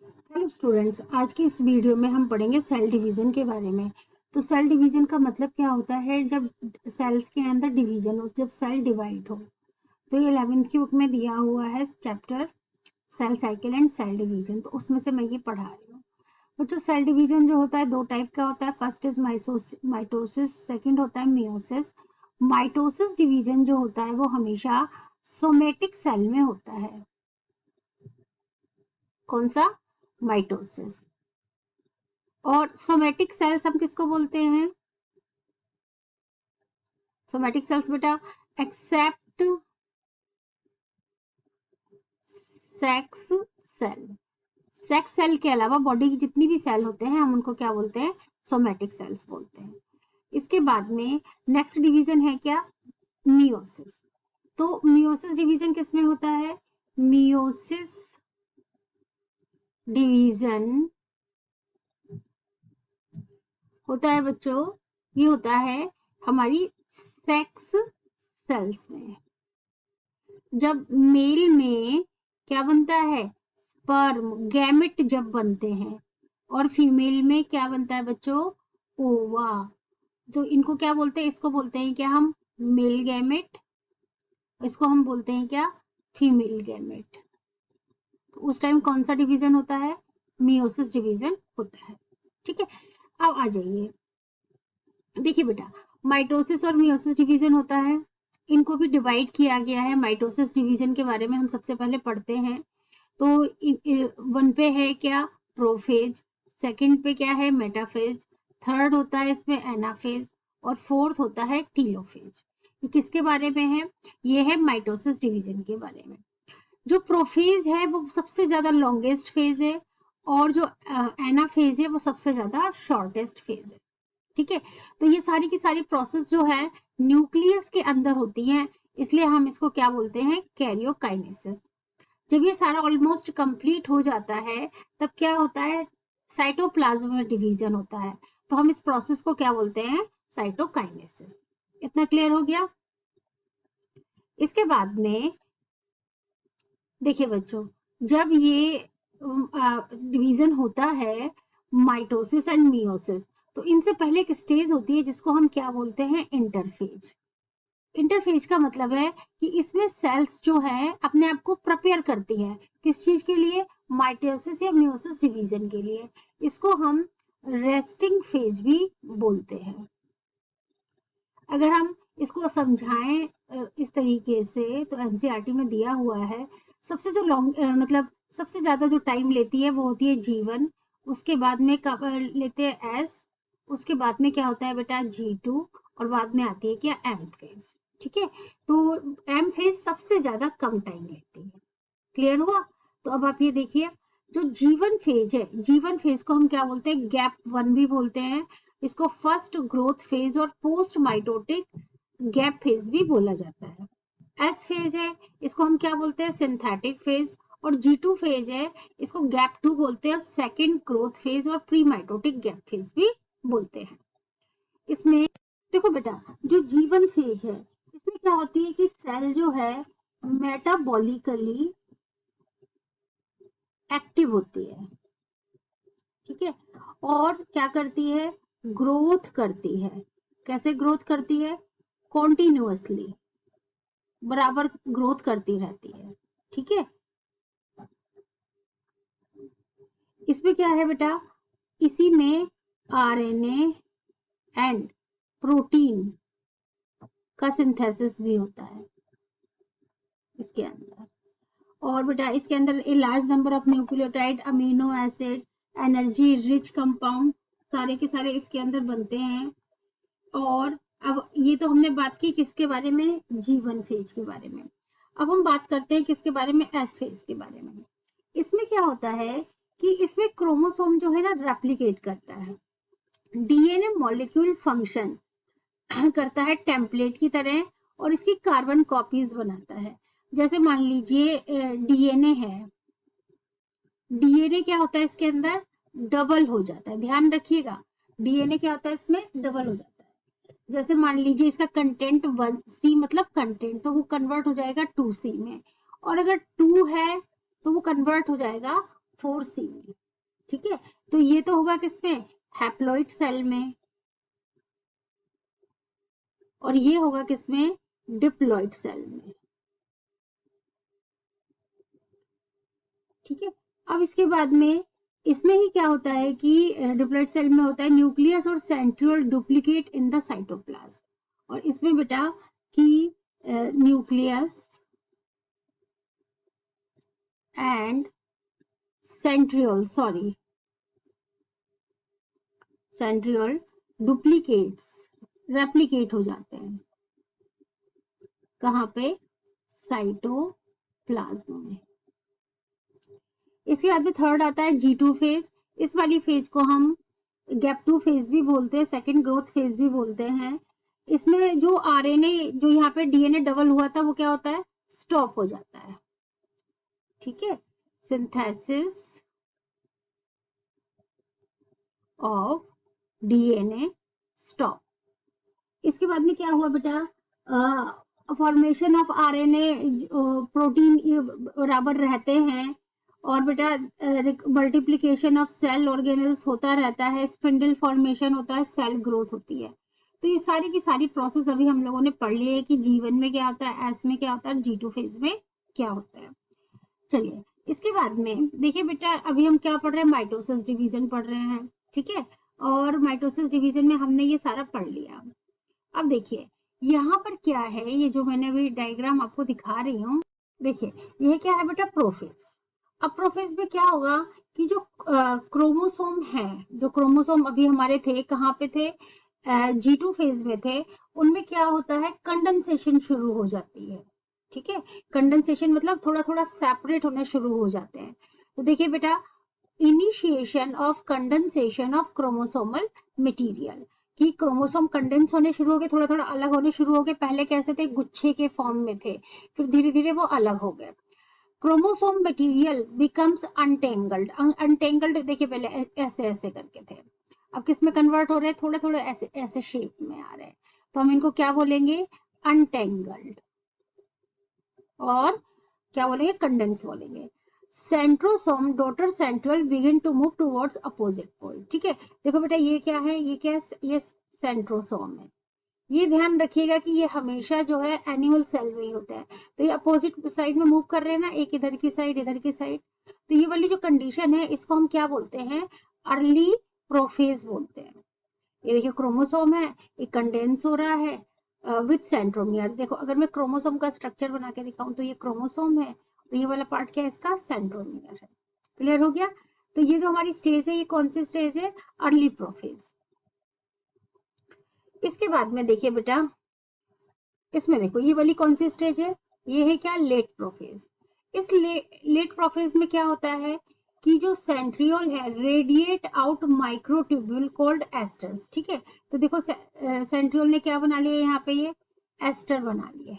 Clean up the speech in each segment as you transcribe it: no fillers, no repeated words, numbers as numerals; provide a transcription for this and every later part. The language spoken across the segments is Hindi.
हेलो स्टूडेंट्स, आज की इस वीडियो में हम पढ़ेंगे सेल डिवीजन के बारे में। तो सेल डिवीजन का मतलब क्या होता है? जब सेल्स के अंदर डिवीजन हो, जब सेल डिवाइड हो। तो ये 11th की बुक में दिया हुआ है chapter cell cycle and cell division, तो उसमें से मैं ये पढ़ा रही हूँ। बच्चों, सेल डिवीजन जो होता है दो टाइप का होता है। फर्स्ट इज माइटोसिस, सेकंड होता है मियोसिस। माइटोसिस डिवीजन जो होता है वो हमेशा सोमेटिक सेल में होता है। कौन सा? माइटोसिस। और सोमेटिक सेल्स हम किसको बोलते हैं? सोमेटिक सेल्स बेटा, except sex cell. Sex cell के अलावा बॉडी की जितनी भी सेल होते हैं हम उनको क्या बोलते हैं? सोमेटिक सेल्स बोलते हैं। इसके बाद में नेक्स्ट डिवीजन है क्या? मियोसिस। तो मियोसिस डिवीजन किसमें होता है? मियोसिस डिवीजन होता है बच्चों, ये होता है हमारी सेक्स सेल्स में। जब मेल में क्या बनता है? स्पर्म, गैमेट जब बनते हैं। और फीमेल में क्या बनता है बच्चों? ओवा। तो इनको क्या बोलते हैं? इसको बोलते हैं क्या हम? Male gamete. इसको हम बोलते हैं क्या? Female gamete. तो उस टाइम कौन सा डिवीजन होता है? मियोसिस डिवीजन होता है। ठीक है, अब आ जाइए। देखिए बेटा, माइटोसिस और मियोसिस डिवीजन होता है, इनको भी डिवाइड किया गया है। माइटोसिस डिवीजन के बारे में हम सबसे पहले पढ़ते हैं। तो वन पे है क्या? प्रोफेज। सेकंड पे क्या है? मेटाफेज। थर्ड होता है इसमें एनाफेज। और फोर्थ होता है टीलोफेज। ये किसके बारे में है? ये है माइटोसिस डिवीजन के बारे में। जो प्रोफेज है वो सबसे ज्यादा लॉन्गेस्ट फेज है, और जो एनाफेज है वो सबसे ज्यादा शॉर्टेस्ट फेज है। ठीक है, तो ये सारी की सारी प्रोसेस जो है न्यूक्लियस के अंदर होती है, इसलिए हम इसको क्या बोलते हैं? कैरियोकाइनेसिस। जब ये सारा ऑलमोस्ट कंप्लीट हो जाता है तब क्या होता है? साइटोप्लाज्म में डिवीजन होता है। तो हम इस प्रोसेस को क्या बोलते हैं? साइटोकाइनेसिस। इतना क्लियर हो गया? इसके बाद में देखिए बच्चों, जब ये डिवीजन होता है माइटोसिस एंड मियोसिस, तो इनसे पहले एक स्टेज होती है जिसको हम क्या बोलते हैं? इंटरफेज। इंटरफेज का मतलब है कि इसमें सेल्स जो है अपने आप को प्रिपेयर करती हैं। किस चीज के लिए? माइटोसिस या मियोसिस डिवीजन के लिए। इसको हम रेस्टिंग फेज भी बोलते हैं। अगर हम इसको समझाएं इस तरीके से, तो एनसीईआरटी में दिया हुआ है। सबसे जो लॉन्ग मतलब सबसे ज्यादा जो टाइम लेती है वो होती है G1। उसके बाद में लेते हैं S। उसके बाद में क्या होता है बेटा? G2। और बाद में आती है क्या? M phase. ठीक है, तो M फेज सबसे ज्यादा कम टाइम लेती है। क्लियर हुआ? तो अब आप ये देखिए, जो G1 फेज है, G1 फेज को हम क्या बोलते हैं? गैप 1 भी बोलते हैं। इसको फर्स्ट ग्रोथ फेज और पोस्ट माइटोटिक गैप फेज भी बोला जाता है। एस फेज है, इसको हम क्या बोलते हैं? Synthetic phase. और G2 फेज है, इसको गैप 2 बोलते हैं। सेकेंड ग्रोथ फेज और प्री माइटोटिक गैप फेज भी बोलते हैं। इसमें देखो बेटा, जो G1 फेज है इसमें क्या होती है कि सेल जो है मेटाबॉलिकली एक्टिव होती है। ठीक है, और क्या करती है? ग्रोथ करती है। कैसे ग्रोथ करती है? कॉन्टिन्यूअसली, बराबर ग्रोथ करती रहती है। ठीक है, इसमें क्या है बेटा? इसी में आरएनए एंड प्रोटीन का सिंथेसिस भी होता है इसके अंदर। और बेटा इसके अंदर a large number of nucleotide, amino acid, energy rich compound, सारे के सारे इसके अंदर बनते हैं। और अब ये तो हमने बात की किसके बारे में? G1 फेज के बारे में। अब हम बात करते हैं किसके बारे में? एस फेज के बारे में। इसमें क्या होता है कि इसमें क्रोमोसोम जो है ना रेप्लिकेट करता है। डीएनए मॉलिक्यूल फंक्शन करता है टेम्पलेट की तरह, और इसकी कार्बन कॉपीज बनाता है। जैसे मान लीजिए डीएनए है, डीएनए क्या होता है इसके अंदर? डबल हो जाता है। ध्यान रखिएगा, डीएनए क्या होता है? इसमें डबल हो जाता है। जैसे मान लीजिए इसका कंटेंट 1C मतलब कंटेंट, तो वो कन्वर्ट हो जाएगा 2C में। और अगर 2 है तो वो कन्वर्ट हो जाएगा 4C में, ठीक है। तो ये तो होगा किसमें, हैप्लॉइड सेल में, और ये होगा किसमें, डिप्लॉइड सेल में, ठीक है। अब इसके बाद में इसमें ही क्या होता है कि डिप्लॉइड सेल में होता है न्यूक्लियस और centriole duplicate in the cytoplasm, और इसमें बेटा कि nucleus and centriole duplicates, replicate हो जाते हैं, कहाँ पे, साइटोप्लाज्म में। इसके बाद में थर्ड आता है G2 फेज। इस वाली फेज को हम गैप 2 फेज भी बोलते हैं, सेकेंड ग्रोथ फेज भी बोलते हैं। इसमें जो आरएनए, जो यहाँ पे डीएनए डबल हुआ था, वो क्या होता है, स्टॉप हो जाता है, ठीक है। Synthesis of DNA stop. इसके बाद में क्या हुआ बेटा, फॉर्मेशन ऑफ आरएनए, प्रोटीन बराबर रहते हैं, और बेटा मल्टीप्लिकेशन ऑफ सेल ऑर्गेनेल्स होता रहता है, स्पिंडल फॉर्मेशन होता है, सेल ग्रोथ होती है। तो ये सारी की सारी प्रोसेस अभी हम लोगों ने पढ़ ली है कि G1 में क्या होता है, S में क्या होता है, G2 फेज में क्या होता है। चलिए इसके बाद में देखिए बेटा, अभी हम क्या पढ़ रहे हैं, माइटोसिस डिवीजन पढ़ रहे हैं, ठीक है। और माइटोसिस डिवीजन में हमने ये सारा पढ़ लिया। अब देखिए यहाँ पर क्या है, ये जो मैंने अभी डायग्राम आपको दिखा रही हूँ, देखिए ये क्या है बेटा, प्रोफेज। अब प्रोफेज में क्या होगा कि जो क्रोमोसोम है, जो क्रोमोसोम अभी हमारे थे, कहाँ पे थे, G2 फेज में थे, उनमें क्या होता है, कंडेंसेशन शुरू हो जाती है, ठीक है। कंडेंसेशन मतलब थोड़ा थोड़ा सेपरेट होना शुरू हो जाते हैं। तो देखिए बेटा, initiation of condensation of chromosomal material, कि क्रोमोसोम कंडेंस होने शुरू हो गए, थोड़ा थोड़ा अलग होने शुरू हो गए। पहले कैसे थे, गुच्छे के फॉर्म में थे, फिर धीरे धीरे वो अलग हो गए। Chromosome material becomes untangled. Untangled देखिए पहले ऐसे ऐसे करके थे, अब किस में कन्वर्ट हो रहे हैं, थोड़े थोड़े ऐसे ऐसे शेप में आ रहे हैं, तो हम इनको क्या बोलेंगे, अनटेंगल्ड, और क्या बोलेंगे, कंडेंस बोलेंगे। Centrosome daughter centriole begin to move towards opposite pole, ठीक है। देखो बेटा ये क्या है, ये क्या है, ये सेंट्रोसोम है। ये ध्यान रखिएगा कि ये हमेशा जो है एनिमल सेल में ही होता है, तो ये अपोजिट साइड में मूव कर रहे हैं ना, एक इधर की साइड इधर की साइड। तो ये वाली जो कंडीशन है, इसको हम क्या बोलते हैं, अर्ली प्रोफेज बोलते हैं। ये देखिए क्रोमोसोम है, ये कंडेंस हो रहा है विद सेंट्रोमियर। देखो अगर मैं क्रोमोसोम का स्ट्रक्चर बना के दिखाऊं, तो ये क्रोमोसोम है, और ये वाला पार्ट क्या है, इसका सेंट्रोमियर है। क्लियर हो गया। तो ये जो हमारी स्टेज है, ये कौन सी स्टेज है, अर्ली प्रोफेज। इसके बाद में देखिए बेटा, इसमें देखो ये वाली कौन सी स्टेज है, ये है क्या, लेट प्रोफेज। इस लेट प्रोफेज में क्या होता है कि जो सेंट्रियोल है radiate out microtubule called asters, ठीक है। तो देखो सेंट्रियोल ने क्या बना लिया, यहाँ पे ये एस्टर बना लिए,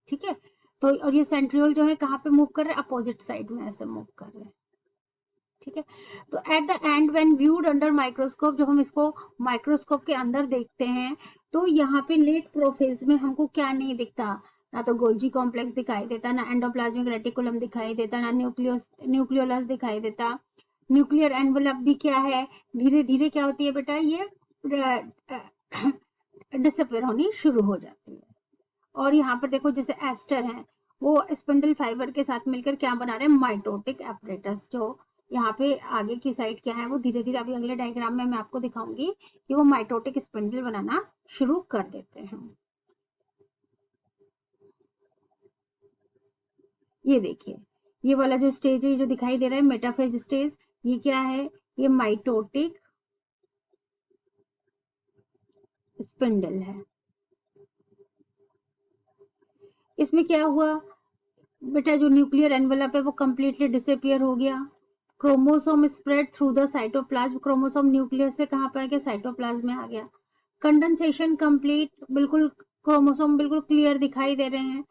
ठीक है। तो और ये सेंट्रियोल जो है कहाँ पे मूव कर रहे हैं, अपोजिट साइड में ऐसे मूव कर रहे हैं, ठीक है। तो at the end when viewed under microscope, जब हम इसको माइक्रोस्कोप के अंदर देखते हैं, तो यहाँ पे लेट प्रोफेज में हमको क्या नहीं दिखता, ना तो गोल्जी कॉम्प्लेक्स दिखाई देता, ना एंडोप्लाज्मिक रेटिकुलम दिखाई देता, ना न्यूक्लियोलस दिखाई देता। न्यूक्लियर एनवलप भी क्या है, धीरे धीरे क्या होती है बेटा, ये डिसअपियर होनी शुरू हो जाती है। और यहाँ पर देखो जैसे एस्टर है, वो स्पिंडल फाइबर के साथ मिलकर क्या बना रहे हैं, माइटोटिक एपरेटस। जो यहाँ पे आगे की साइड क्या है, वो धीरे धीरे अभी अगले डायग्राम में मैं आपको दिखाऊंगी कि वो माइटोटिक स्पिंडल बनाना शुरू कर देते हैं। ये देखिए ये वाला जो स्टेज है, जो दिखाई दे रहा है मेटाफेज स्टेज, ये क्या है, ये माइटोटिक स्पिंडल है। इसमें क्या हुआ बेटा, जो न्यूक्लियर एनवेलप है वो कंप्लीटली डिसअपियर हो गया। Chromosome spread through the cytoplasm, chromosome nucleus से कहां पे आ गया, साइटोप्लाज्म में आ गया। कंडेंसेशन कंप्लीट, बिल्कुल क्रोमोसोम बिल्कुल क्लियर दिखाई दे रहे हैं।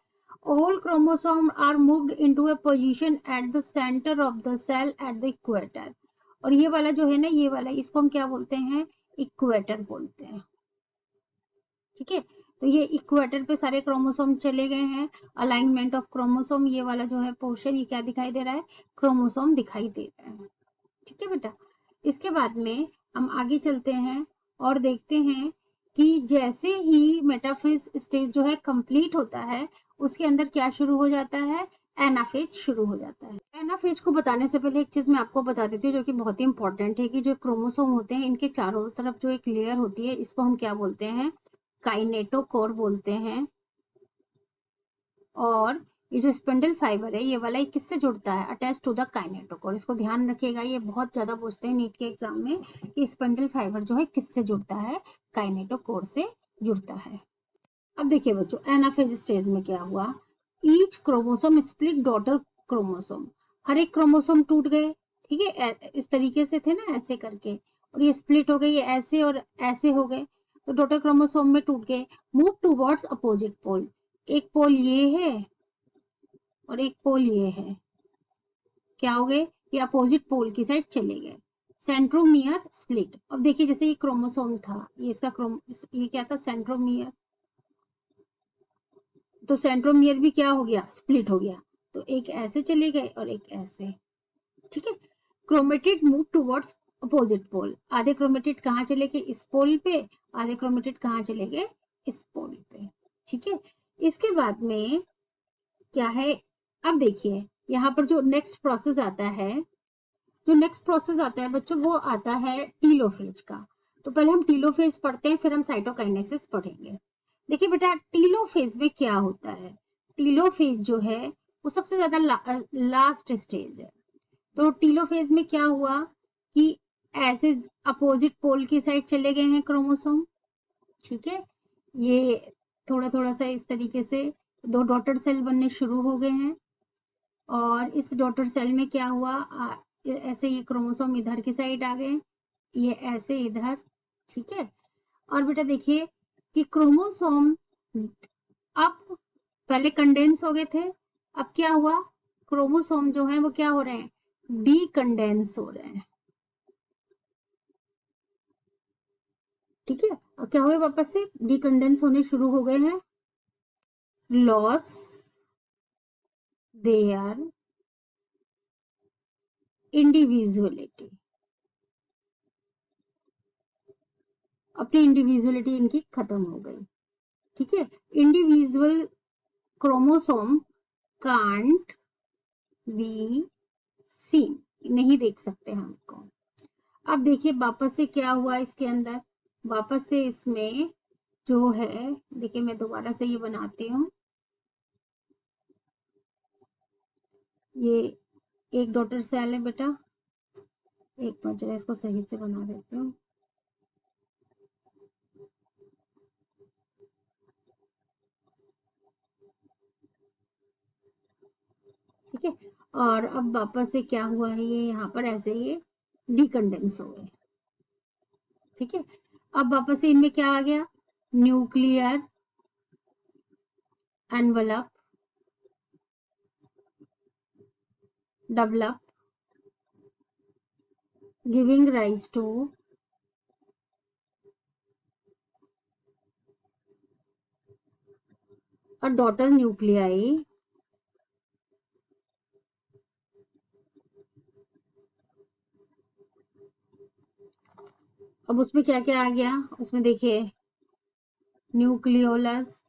All chromosome are moved into a position at the centre of the cell at the equator. और ये वाला जो है ना, ये वाला, इसको हम क्या बोलते हैं, इक्वेटर बोलते हैं, ठीक है। तो ये इक्वेटर पे सारे क्रोमोसोम चले गए हैं, अलाइनमेंट ऑफ क्रोमोसोम, ये वाला जो है पोर्शन, ये क्या दिखाई दे रहा है, क्रोमोसोम दिखाई दे रहा है। ठीक है बेटा, इसके बाद में हम आगे चलते हैं और देखते हैं कि जैसे ही मेटाफेज स्टेज जो है कंप्लीट होता है, उसके अंदर क्या शुरू हो जाता है, एनाफेज शुरू हो जाता है। एनाफेज को बताने से पहले एक चीज मैं आपको बता देती हूँ जो कि बहुत ही इंपॉर्टेंट है, कि जो क्रोमोसोम होते हैं इनके चारों तरफ जो एक लेयर होती है, इसको हम क्या बोलते हैं, काइनेटोकोर बोलते हैं। और ये जो स्पिंडल फाइबर है ये वाला, ये किससे जुड़ता है, अटैच टू द काइनेटोकोर। इसको ध्यान रखिएगा, ये बहुत ज्यादा पूछते हैं नीट के एग्जाम में कि स्पिंडल फाइबर जो है किससे जुड़ता है, काइनेटोकोर से जुड़ता है। अब देखिए बच्चों, एनाफेज स्टेज में क्या हुआ, each chromosome split daughter chromosome, हर एक क्रोमोसोम टूट गए। ठीक है, इस तरीके से थे ना, ऐसे करके, और ये स्प्लिट हो गए, ये ऐसे और ऐसे हो गए, तो डॉटर क्रोमोसोम में टूट गए। मूव टूवर्ड्स अपोजिट पोल, एक पोल ये है और एक पोल ये है, क्या हो गए, ये अपोजिट पोल की साइड चले गए। सेंट्रोमियर स्प्लिट, अब देखिए जैसे ये क्रोमोसोम था, ये इसका ये क्या था, सेंट्रोमियर, तो सेंट्रोमियर भी क्या हो गया, स्प्लिट हो गया, तो एक ऐसे चले गए और एक ऐसे। ठीक है, chromatid move towards opposite pole, आधे क्रोमेटिड कहाँ चले गए, इस पोल पे, आधे क्रोमेटिड कहाँ चले गए, इस पोल पे। ठीक है, इसके बाद में क्या है, अब देखिए यहाँ पर जो नेक्स्ट प्रोसेस आता है, जो नेक्स्ट प्रोसेस आता है बच्चों, वो आता है टीलोफेज का। तो पहले हम टीलोफेज पढ़ते हैं, फिर हम साइटोकाइनेसिस पढ़ेंगे। देखिए बेटा, टीलोफेज में क्या होता है, टीलोफेज जो है वो सबसे ज्यादा लास्ट स्टेज है। तो टीलोफेज में क्या हुआ कि ऐसे अपोजिट पोल की साइड चले गए हैं क्रोमोसोम। ठीक है, ये थोड़ा थोड़ा सा इस तरीके से दो डॉटर सेल बनने शुरू हो गए हैं, और इस डॉटर सेल में क्या हुआ, ऐसे ये क्रोमोसोम इधर की साइड आ गए, ये ऐसे इधर। ठीक है, और बेटा देखिए कि क्रोमोसोम अब पहले कंडेंस हो गए थे, अब क्या हुआ, क्रोमोसोम जो है वो क्या हो रहे हैं, डीकंडेंस हो रहे हैं। ठीक है, और क्या हुए, वापस से डीकंडेंस होने शुरू हो गए हैं, लॉस देयर इंडिविजुअलिटी, अपनी इंडिविजुअलिटी इनकी खत्म हो गई। ठीक है, individual chromosome can't be seen, नहीं देख सकते हम इसको। अब देखिए वापस से क्या हुआ इसके अंदर, वापस से इसमें जो है, देखिए मैं दोबारा से ये बनाती हूँ, ये एक डॉटर सेल है बेटा, एक मिनट जरा इसको सही से बना देती हूँ। ठीक है, और अब वापस से क्या हुआ है, ये यहाँ पर ऐसे ये डीकंडेंस हो गए। ठीक है, अब वापस से इनमें क्या आ गया, nuclear envelope develop, giving rise to a daughter nuclei अब उसमें क्या क्या आ गया, उसमें देखिए न्यूक्लियोलस,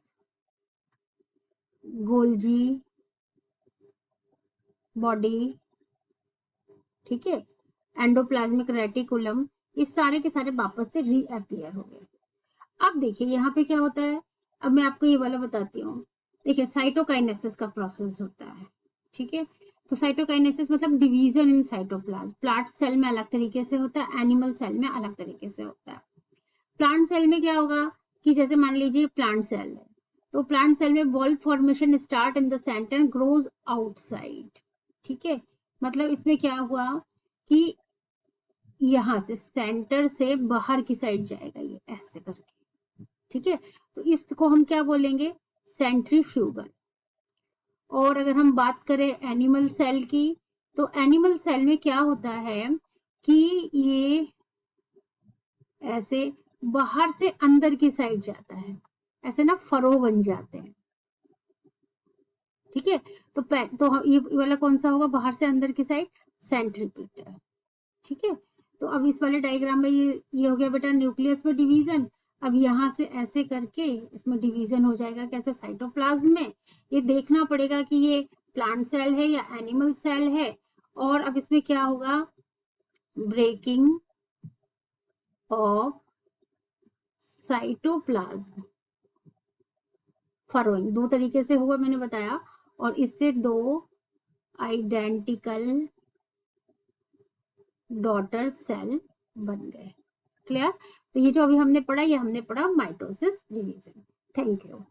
गोल्जी बॉडी, ठीक है, एंडोप्लाज्मिक रेटिकुलम, ये सारे के सारे वापस से रीअपियर हो गए। अब देखिए यहाँ पे क्या होता है, अब मैं आपको ये वाला बताती हूँ। देखिए साइटोकाइनेसिस का प्रोसेस होता है। ठीक है, तो साइटोकाइनेसिस मतलब division in cytoplasm, plant cell में अलग तरीके से होता है, एनिमल सेल में अलग तरीके से होता है। प्लांट सेल में क्या होगा कि जैसे मान लीजिए प्लांट सेल है, तो प्लांट सेल में valve formation start in the centre and grows outside. ठीक है, मतलब इसमें क्या हुआ कि यहाँ से सेंटर से बाहर की साइड जाएगा, ये ऐसे करके। ठीक है, तो इसको हम क्या बोलेंगे, सेंट्रीफ्यूगल। और अगर हम बात करें एनिमल सेल की, तो एनिमल सेल में क्या होता है कि ये ऐसे बाहर से अंदर की साइड जाता है। ऐसे ना फरो बन जाते हैं। ठीक है, तो ये वाला कौन सा होगा, बाहर से अंदर की साइड सेंट्रीपिटल। ठीक है, तो अब इस वाले डायग्राम में ये हो गया बेटा न्यूक्लियस में डिवीजन। अब यहाँ से ऐसे करके इसमें डिवीजन हो जाएगा कैसे, साइटोप्लाज्म में। ये देखना पड़ेगा कि ये प्लांट सेल है या एनिमल सेल है। और अब इसमें क्या होगा, ब्रेकिंग ऑफ साइटोप्लाज्म, फरोइंग दो तरीके से हुआ मैंने बताया, और इससे दो आइडेंटिकल डॉटर सेल बन गए। क्लियर, तो ये जो अभी हमने पढ़ा, ये हमने पढ़ा माइटोसिस डिवीजन। Thank you.